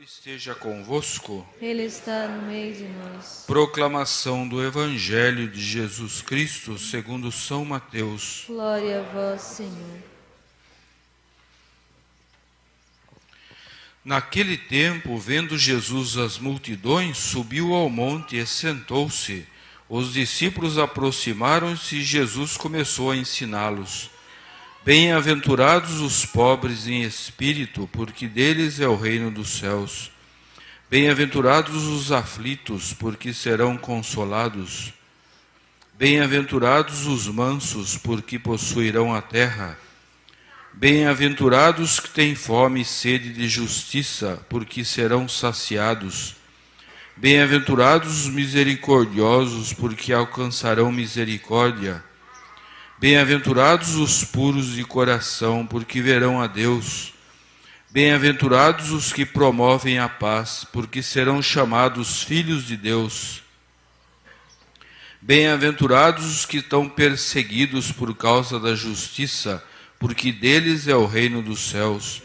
Esteja convosco. Ele está no meio de nós. Proclamação do Evangelho de Jesus Cristo segundo São Mateus. Glória a vós, Senhor. Naquele tempo, vendo Jesus as multidões, subiu ao monte e sentou-se. Os discípulos aproximaram-se e Jesus começou a ensiná-los. Bem-aventurados os pobres em espírito, porque deles é o reino dos céus. Bem-aventurados os aflitos, porque serão consolados. Bem-aventurados os mansos, porque possuirão a terra. Bem-aventurados que têm fome e sede de justiça, porque serão saciados. Bem-aventurados os misericordiosos, porque alcançarão misericórdia. Bem-aventurados os puros de coração, porque verão a Deus. Bem-aventurados os que promovem a paz, porque serão chamados filhos de Deus. Bem-aventurados os que estão perseguidos por causa da justiça, porque deles é o reino dos céus.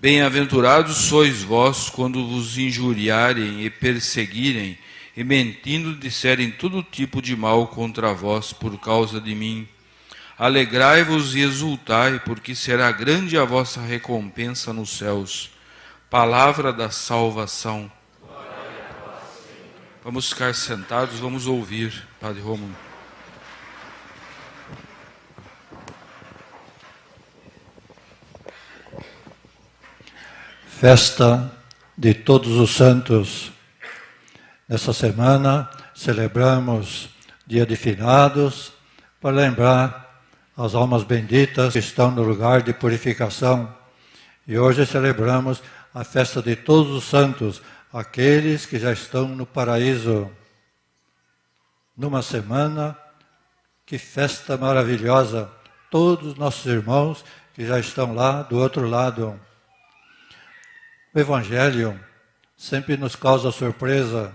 Bem-aventurados sois vós quando vos injuriarem e perseguirem, e mentindo disserem todo tipo de mal contra vós por causa de mim. Alegrai-vos e exultai, porque será grande a vossa recompensa nos céus. Palavra da salvação. Vamos ficar sentados, vamos ouvir, Padre Rômulo. Festa de Todos os Santos. Nessa semana celebramos Dia de Finados para lembrar as almas benditas que estão no lugar de purificação. E hoje celebramos a festa de todos os santos, aqueles que já estão no paraíso. Numa semana, que festa maravilhosa! Todos os nossos irmãos que já estão lá do outro lado. O Evangelho sempre nos causa surpresa.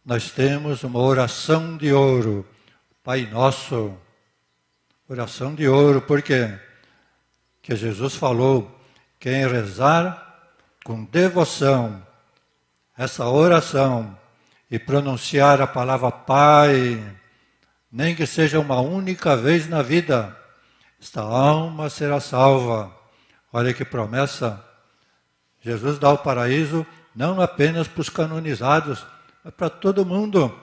Nós temos uma oração de ouro, Pai Nosso. Oração de ouro, por quê? Que Jesus falou, quem rezar com devoção essa oração e pronunciar a palavra Pai, nem que seja uma única vez na vida, esta alma será salva. Olha que promessa! Jesus dá o paraíso não apenas para os canonizados, mas para todo mundo.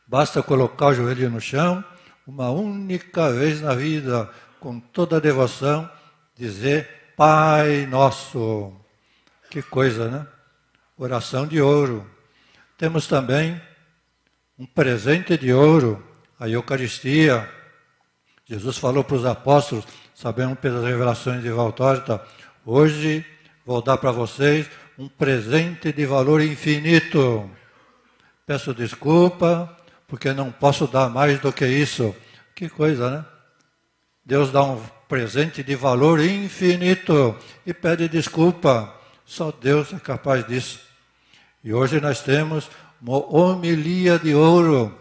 Basta colocar o joelho no chão, uma única vez na vida, com toda a devoção, dizer Pai Nosso. Que coisa, né? Oração de ouro. Temos também um presente de ouro, a Eucaristia. Jesus falou para os apóstolos, sabemos pelas revelações de Valtorta, hoje vou dar para vocês um presente de valor infinito. Peço desculpa, porque não posso dar mais do que isso. Que coisa, né? Deus dá um presente de valor infinito e pede desculpa. Só Deus é capaz disso. E hoje nós temos uma homilia de ouro.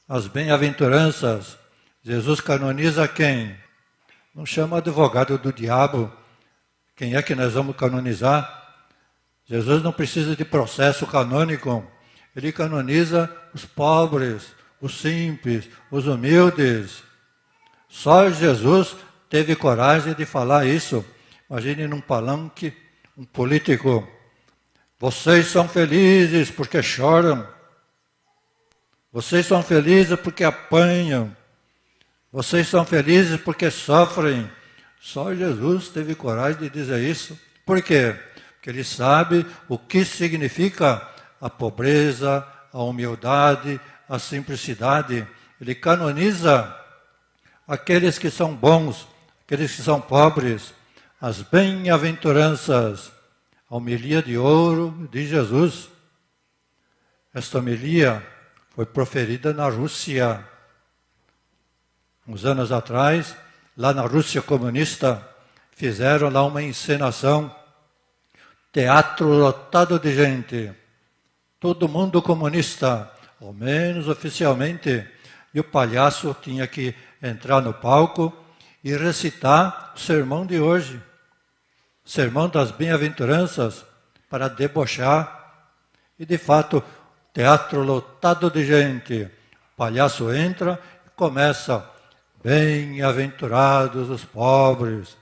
As bem-aventuranças. Jesus canoniza quem? Não chama advogado do diabo. Quem é que nós vamos canonizar? Jesus não precisa de processo canônico. Ele canoniza os pobres, os simples, os humildes. Só Jesus teve coragem de falar isso. Imagine num palanque, um político. Vocês são felizes porque choram. Vocês são felizes porque apanham. Vocês são felizes porque sofrem. Só Jesus teve coragem de dizer isso. Por quê? Porque ele sabe o que significa a pobreza, a humildade, a simplicidade. Ele canoniza aqueles que são bons, aqueles que são pobres, as bem-aventuranças. A homilia de ouro de Jesus. Esta homilia foi proferida na Rússia. Uns anos atrás, lá na Rússia comunista, fizeram lá uma encenação, teatro lotado de gente, todo mundo comunista, ao menos oficialmente, e o palhaço tinha que entrar no palco e recitar o sermão de hoje, o sermão das bem-aventuranças. para debochar. E de fato, teatro lotado de gente. O palhaço entra e começa: bem-aventurados os pobres,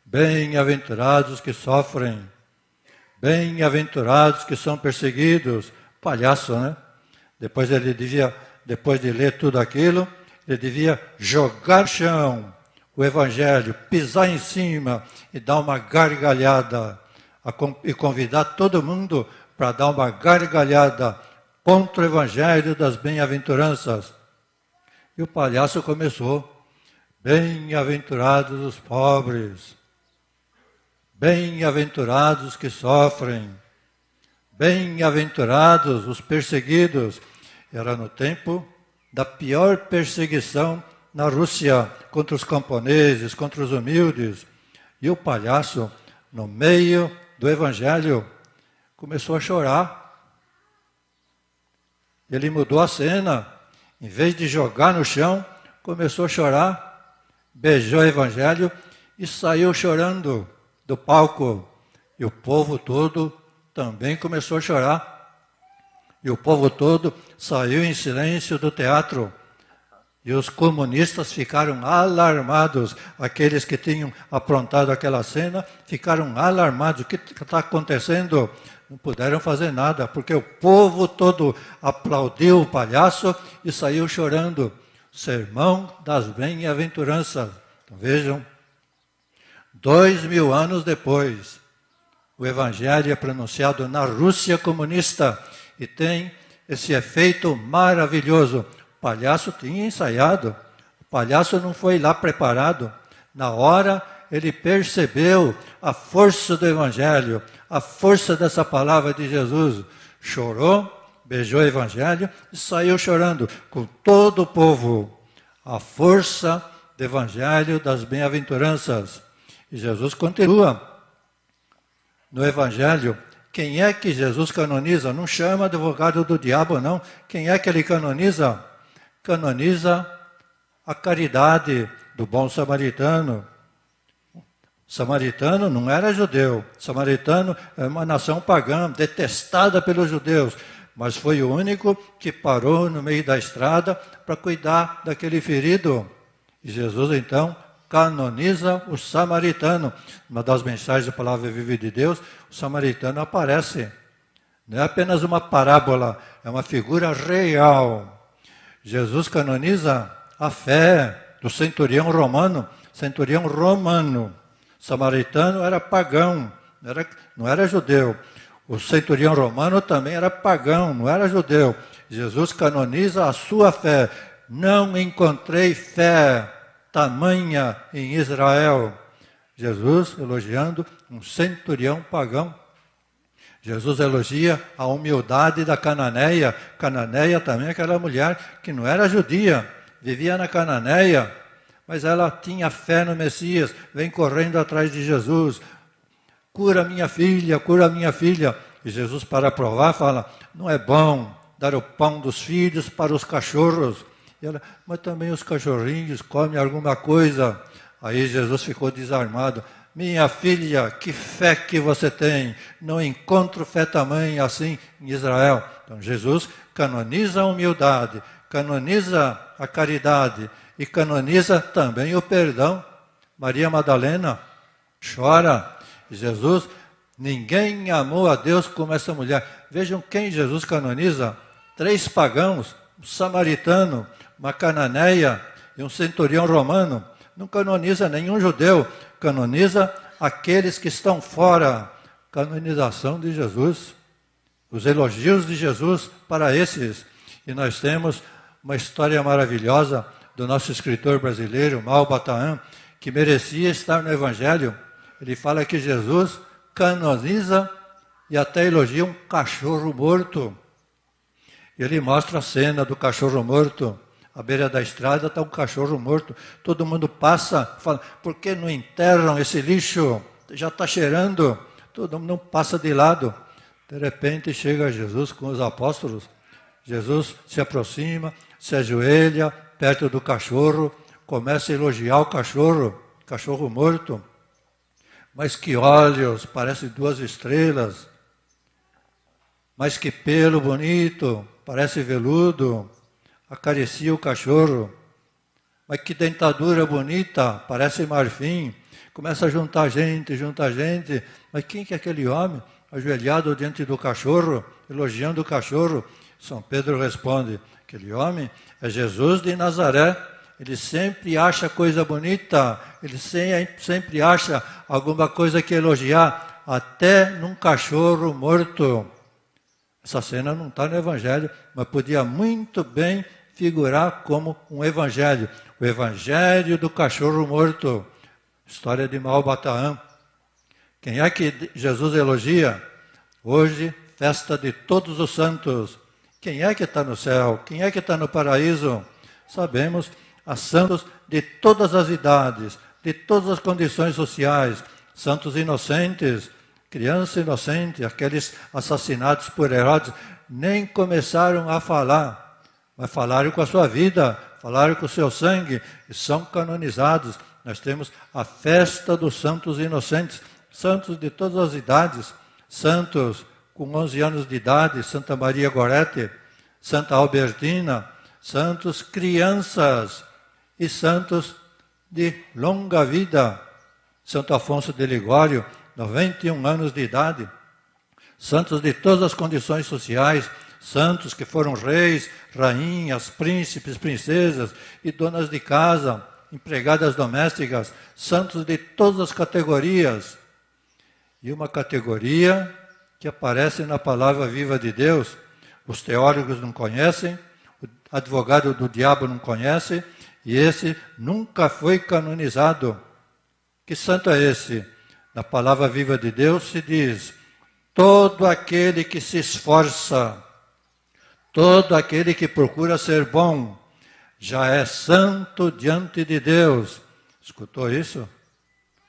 bem-aventurados os que sofrem, bem-aventurados que são perseguidos. Palhaço, né? Depois de ler tudo aquilo, ele devia jogar no chão o Evangelho, pisar em cima e dar uma gargalhada, e convidar todo mundo para dar uma gargalhada contra o Evangelho das bem-aventuranças. E o palhaço começou: bem-aventurados os pobres, bem-aventurados os que sofrem, bem-aventurados os perseguidos. Era no tempo da pior perseguição na Rússia, contra os camponeses, contra os humildes. E o palhaço, no meio do Evangelho, começou a chorar. Ele mudou a cena. Em vez de jogar no chão, começou a chorar, beijou o Evangelho e saiu chorando do palco. E o povo todo também começou a chorar. E o povo todo saiu em silêncio do teatro. E os comunistas ficaram alarmados. Aqueles que tinham aprontado aquela cena ficaram alarmados. O que está acontecendo? Não puderam fazer nada, porque o povo todo aplaudiu o palhaço e saiu chorando. Sermão das bem-aventuranças. Então, vejam, 2000 anos depois, o Evangelho é pronunciado na Rússia comunista e tem esse efeito maravilhoso. O palhaço tinha ensaiado, o palhaço não foi lá preparado. Na hora, ele percebeu a força do Evangelho, a força dessa palavra de Jesus. Chorou, beijou o Evangelho e saiu chorando com todo o povo. A força do Evangelho das bem-aventuranças. E Jesus continua no Evangelho. Quem é que Jesus canoniza? Não chama advogado do diabo, não. Quem é que ele canoniza? Canoniza a caridade do bom samaritano. Samaritano não era judeu. Samaritano é uma nação pagã, detestada pelos judeus. Mas foi o único que parou no meio da estrada para cuidar daquele ferido. E Jesus, então, canoniza o samaritano. Uma das mensagens da Palavra Viva de Deus, o samaritano aparece. Não é apenas uma parábola, é uma figura real. Jesus canoniza a fé do centurião romano. Centurião romano. Samaritano era pagão, não era judeu. O centurião romano também era pagão, não era judeu. Jesus canoniza a sua fé. Não encontrei fé tamanha em Israel. Jesus elogiando um centurião pagão. Jesus elogia a humildade da cananeia. Cananeia também é aquela mulher que não era judia, vivia na Cananeia, mas ela tinha fé no Messias, vem correndo atrás de Jesus. Cura minha filha, cura minha filha. E Jesus, para provar, fala: não é bom dar o pão dos filhos para os cachorros. E ela: mas também os cachorrinhos comem alguma coisa. Aí Jesus ficou desarmado. Minha filha, que fé que você tem. Não encontro fé tamanha assim em Israel. Então Jesus canoniza a humildade, canoniza a caridade e canoniza também o perdão. Maria Madalena chora. Jesus, ninguém amou a Deus como essa mulher. Vejam quem Jesus canoniza: 3 pagãos, um samaritano, uma cananeia e um centurião romano. Não canoniza nenhum judeu, canoniza aqueles que estão fora. Canonização de Jesus, os elogios de Jesus para esses. E nós temos uma história maravilhosa do nosso escritor brasileiro, Mal Batahan, que merecia estar no Evangelho. Ele fala que Jesus canoniza e até elogia um cachorro morto. Ele mostra a cena do cachorro morto. À beira da estrada está um cachorro morto. Todo mundo passa, fala: por que não enterram esse lixo? Já está cheirando. Todo mundo passa de lado. De repente chega Jesus com os apóstolos. Jesus se aproxima, se ajoelha perto do cachorro, começa a elogiar o cachorro morto. Mas que olhos, parece 2 estrelas. Mas que pelo bonito, parece veludo, acaricia o cachorro. Mas que dentadura bonita, parece marfim. Começa a juntar gente. Mas quem que é aquele homem ajoelhado diante do cachorro, elogiando o cachorro? São Pedro responde, aquele homem é Jesus de Nazaré. Ele sempre acha coisa bonita, ele sempre acha alguma coisa que elogiar, até num cachorro morto. Essa cena não está no Evangelho, mas podia muito bem figurar como um Evangelho. O Evangelho do cachorro morto. História de Maobataã. Quem é que Jesus elogia? Hoje, festa de todos os santos. Quem é que está no céu? Quem é que está no paraíso? Sabemos, há santos de todas as idades, de todas as condições sociais, santos inocentes, criança inocente, aqueles assassinados por Herodes, nem começaram a falar, mas falaram com a sua vida, falaram com o seu sangue, e são canonizados. Nós temos a festa dos santos inocentes, santos de todas as idades, santos com 11 anos de idade, Santa Maria Gorete, Santa Albertina, santos crianças e santos de longa vida, Santo Afonso de Ligório, 91 anos de idade, santos de todas as condições sociais, santos que foram reis, rainhas, príncipes, princesas e donas de casa, empregadas domésticas, santos de todas as categorias. E uma categoria que aparece na palavra viva de Deus, os teólogos não conhecem, o advogado do diabo não conhece, e esse nunca foi canonizado. Que santo é esse? Na palavra viva de Deus se diz, todo aquele que se esforça, todo aquele que procura ser bom, já é santo diante de Deus. Escutou isso?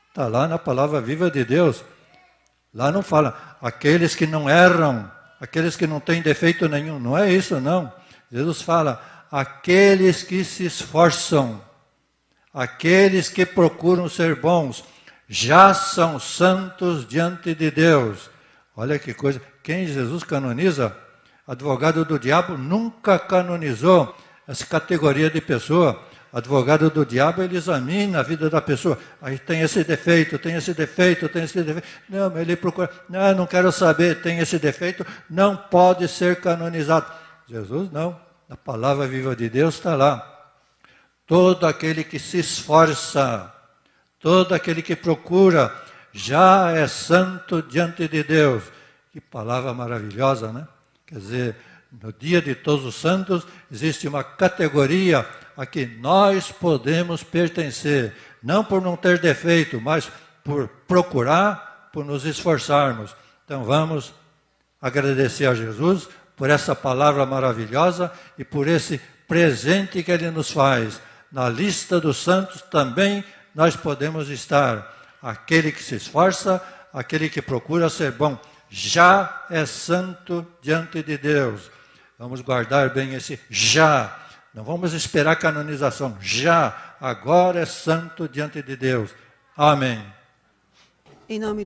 Está lá na palavra viva de Deus. Lá não fala, aqueles que não erram, aqueles que não têm defeito nenhum. Não é isso, não. Jesus fala, aqueles que se esforçam, aqueles que procuram ser bons, já são santos diante de Deus. Olha que coisa. Quem Jesus canoniza? Advogado do diabo nunca canonizou essa categoria de pessoa. Advogado do diabo, ele examina a vida da pessoa. Aí tem esse defeito, tem esse defeito, tem esse defeito. Não, ele procura. Não quero saber, tem esse defeito, não pode ser canonizado. Jesus não. A palavra viva de Deus está lá. Todo aquele que se esforça, todo aquele que procura, já é santo diante de Deus. Que palavra maravilhosa, né? Quer dizer, no dia de todos os santos, existe uma categoria a que nós podemos pertencer. Não por não ter defeito, mas por procurar, por nos esforçarmos. Então vamos agradecer a Jesus por essa palavra maravilhosa e por esse presente que Ele nos faz. Na lista dos santos também nós podemos estar. Aquele que se esforça, aquele que procura ser bom, já é santo diante de Deus. Vamos guardar bem esse já. Não vamos esperar canonização. Já, agora é santo diante de Deus. Amém. Em nome